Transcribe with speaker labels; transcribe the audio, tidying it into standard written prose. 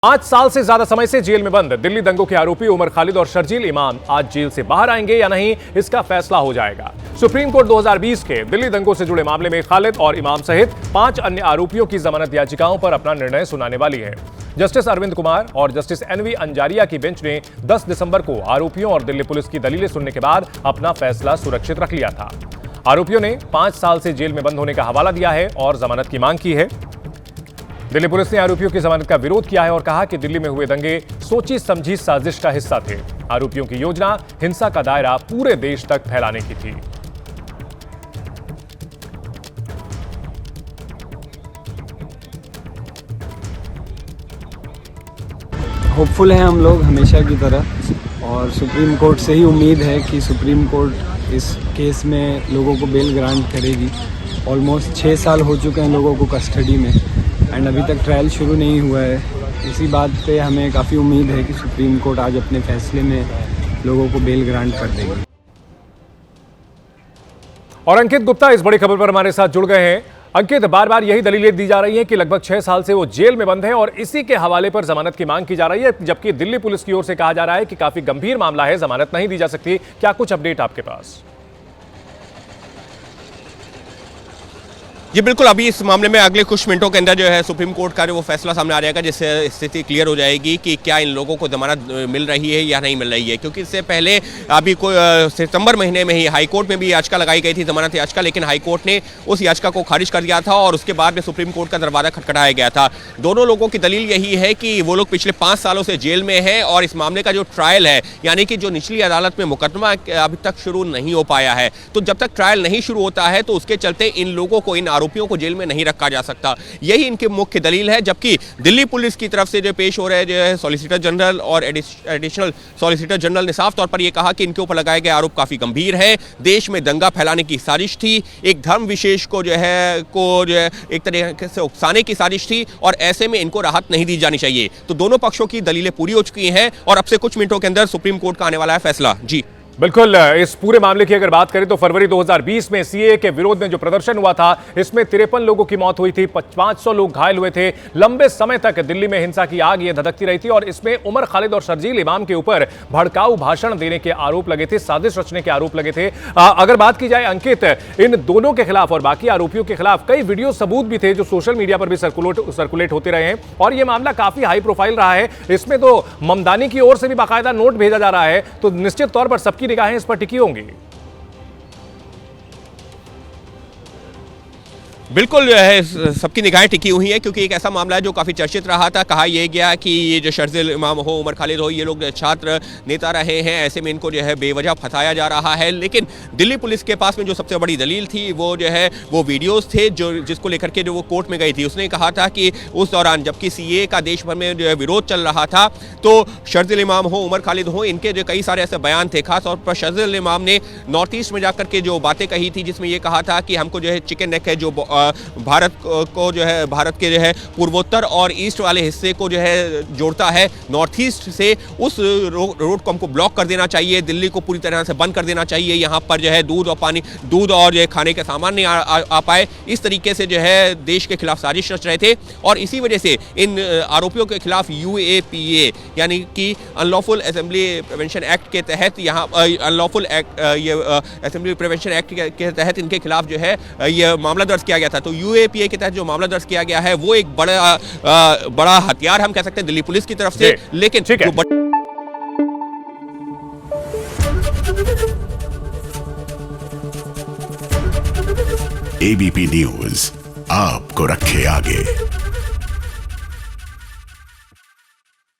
Speaker 1: 5 साल से ज्यादा समय से जेल में बंद दिल्ली दंगों के आरोपी उमर खालिद और शर्जील इमाम आज जेल से बाहर आएंगे या नहीं, इसका फैसला हो जाएगा। सुप्रीम कोर्ट 2020 के दिल्ली दंगों से जुड़े मामले में खालिद और इमाम सहित 5 अन्य आरोपियों की जमानत याचिकाओं पर अपना निर्णय सुनाने वाली है। जस्टिस अरविंद कुमार और जस्टिस एनवी अंजारिया की बेंच ने 10 दिसंबर को आरोपियों और दिल्ली पुलिस की दलीलें सुनने के बाद अपना फैसला सुरक्षित रख लिया था। आरोपियों ने 5 साल से जेल में बंद होने का हवाला दिया है और जमानत की मांग की है। दिल्ली पुलिस ने आरोपियों की जमानत का विरोध किया है और कहा कि दिल्ली में हुए दंगे सोची समझी साजिश का हिस्सा थे। आरोपियों की योजना हिंसा का दायरा पूरे देश तक फैलाने की थी।
Speaker 2: होपफुल हैं हम लोग हमेशा की तरह, और सुप्रीम कोर्ट से ही उम्मीद है कि सुप्रीम कोर्ट इस केस में लोगों को बेल ग्रांट करेगी। ऑलमोस्ट 6 साल हो चुके हैं लोगों को कस्टडी में एंड अभी तक ट्रायल शुरू नहीं हुआ है। इसी बात पे हमें काफ़ी उम्मीद है कि सुप्रीम कोर्ट आज अपने फैसले में लोगों को बेल ग्रांट कर देगी।
Speaker 1: और अंकित गुप्ता इस बड़ी खबर पर हमारे साथ जुड़ गए हैं। अंकित, बार बार यही दलीलें दी जा रही हैं कि लगभग 6 साल से वो जेल में बंद है और इसी के हवाले पर जमानत की मांग की जा रही है, जबकि दिल्ली पुलिस की ओर से कहा जा रहा है कि काफी गंभीर मामला है, जमानत नहीं दी जा सकती। क्या कुछ अपडेट आपके पास?
Speaker 3: जी बिल्कुल, अभी इस मामले में अगले कुछ मिनटों के अंदर जो है सुप्रीम कोर्ट का जो वो फैसला सामने आ जाएगा, जिससे स्थिति क्लियर हो जाएगी कि क्या इन लोगों को जमानत मिल रही है या नहीं मिल रही है। क्योंकि इससे पहले अभी कोई सितंबर महीने में ही हाई कोर्ट में भी याचिका लगाई गई थी, जमानत याचिका, लेकिन हाई कोर्ट ने उस याचिका को खारिज कर दिया था और उसके बाद में सुप्रीम कोर्ट का दरवाजा खटखटाया गया था। दोनों लोगों की दलील यही है कि वो लोग पिछले 5 सालों से जेल में हैं और इस मामले का जो ट्रायल है, यानी कि जो निचली अदालत में मुकदमा अभी तक शुरू नहीं हो पाया है, तो जब तक ट्रायल नहीं शुरू होता है तो उसके चलते इन लोगों को, इन आरोपियों को जेल में नहीं रखा जा सकता। यही इनकी मुख्य दलील है। जबकि दिल्ली पुलिस की तरफ से जो पेश हो रहे जो है सॉलिसिटर जनरल और एडिशनल सॉलिसिटर जनरल ने साफ तौर पर यह कहा कि इनके ऊपर लगाए गए आरोप काफी गंभीर है। देश में दंगा फैलाने की साजिश थी, एक धर्म विशेष को जो है एक तरीके से उकसाने की साजिश थी और ऐसे में इनको राहत नहीं दी जानी चाहिए। तो दोनों पक्षों की दलीलें पूरी हो चुकी हैं और अब से कुछ मिनटों के अंदर सुप्रीम कोर्ट का आने वाला है फैसला। जी
Speaker 1: बिल्कुल, इस पूरे मामले की अगर बात करें तो फरवरी 2020 में सीएए के विरोध में जो प्रदर्शन हुआ था, इसमें 53 लोगों की मौत हुई थी, 500 लोग घायल हुए थे। लंबे समय तक दिल्ली में हिंसा की आग ये धधकती रही थी और इसमें उमर खालिद और शर्जील इमाम के ऊपर भड़काऊ भाषण देने के आरोप लगे थे, साजिश रचने के आरोप लगे थे। अगर बात की जाए अंकित, इन दोनों के खिलाफ और बाकी आरोपियों के खिलाफ कई वीडियो सबूत भी थे जो सोशल मीडिया पर भी सर्कुलेट होते रहे हैं और यह मामला काफी हाई प्रोफाइल रहा है। इसमें तो ममदानी की ओर से भी बाकायदा नोट भेजा जा रहा है, तो निश्चित तौर पर सबकी निगाहें इस पर टिकी होंगी।
Speaker 3: बिल्कुल जो है सबकी निगाहें टिकी हुई है, क्योंकि एक ऐसा मामला है जो काफ़ी चर्चित रहा था। कहा यह गया कि ये जो शर्जील इमाम हो, उमर खालिद हो, ये लोग छात्र नेता रहे हैं, ऐसे में इनको जो है बेवजह फंसाया जा रहा है। लेकिन दिल्ली पुलिस के पास में जो सबसे बड़ी दलील थी वो जो है वो वीडियोस थे जो जिसको लेकर के जो वो कोर्ट में गई थी। उसने कहा था कि उस दौरान जबकि सीए का देश भर में जो है विरोध चल रहा था, तो शर्जील इमाम हो, उमर खालिद हो, इनके जो कई सारे ऐसे बयान थे। खासतौर पर शर्जील इमाम ने नॉर्थ ईस्ट में जाकर के जो बातें कही थी, जिसमें ये कहा था कि हमको जो है चिकन नेक है जो भारत को जो है भारत के जो है पूर्वोत्तर और ईस्ट वाले हिस्से को जो है जोड़ता है नॉर्थ ईस्ट से, उस रोड को हमको ब्लॉक कर देना चाहिए, दिल्ली को पूरी तरह से बंद कर देना चाहिए। यहाँ पर जो है दूध और जो है खाने के सामान नहीं आ पाए, इस तरीके से जो है देश के खिलाफ साजिश रच रहे थे। और इसी वजह से इन आरोपियों के खिलाफ UAPA यानी कि अनलॉफुल असेंबली प्रिवेंशन एक्ट के तहत, यहाँ unlawful act assembly prevention act के तहत इनके खिलाफ जो है ये मामला दर्ज किया गया था। तो UAPA के तहत जो मामला दर्ज किया गया है वो एक बड़ा हथियार हम कह सकते हैं दिल्ली पुलिस की तरफ से। लेकिन
Speaker 4: ABP न्यूज़ आपको रखे आगे।